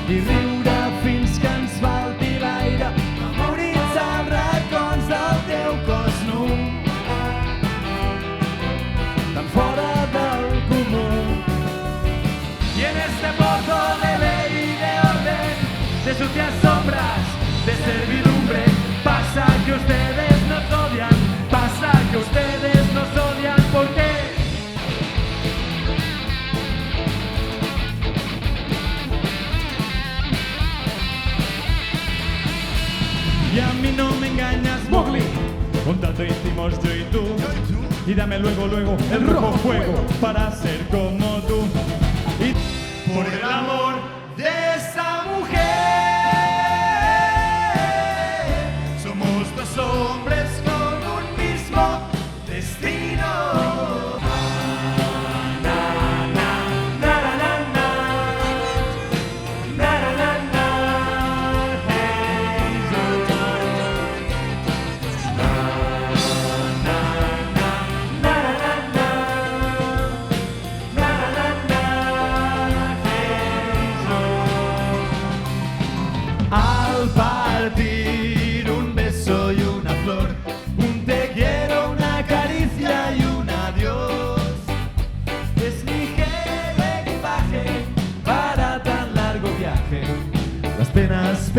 i riure fins que ens falti l'aire, memoritzar els racons del teu cos nu, tan fora del comú. Y en este pozo de ley y de orden, de sucias sombras, de servidumbre, pasa que ustedes nos odian, pasa que ustedes nos odian, ¿por qué? Y a mí no me engañas, Mowgli, un tanto hicimos yo y tú, y dame luego el rojo fuego para ser como tú. Y por el amor de esa mujer, somos dos hombres con un mismo destino. Al partir un beso y una flor, un te quiero, una caricia y un adiós, es ligero equipaje para tan largo viaje. Las penas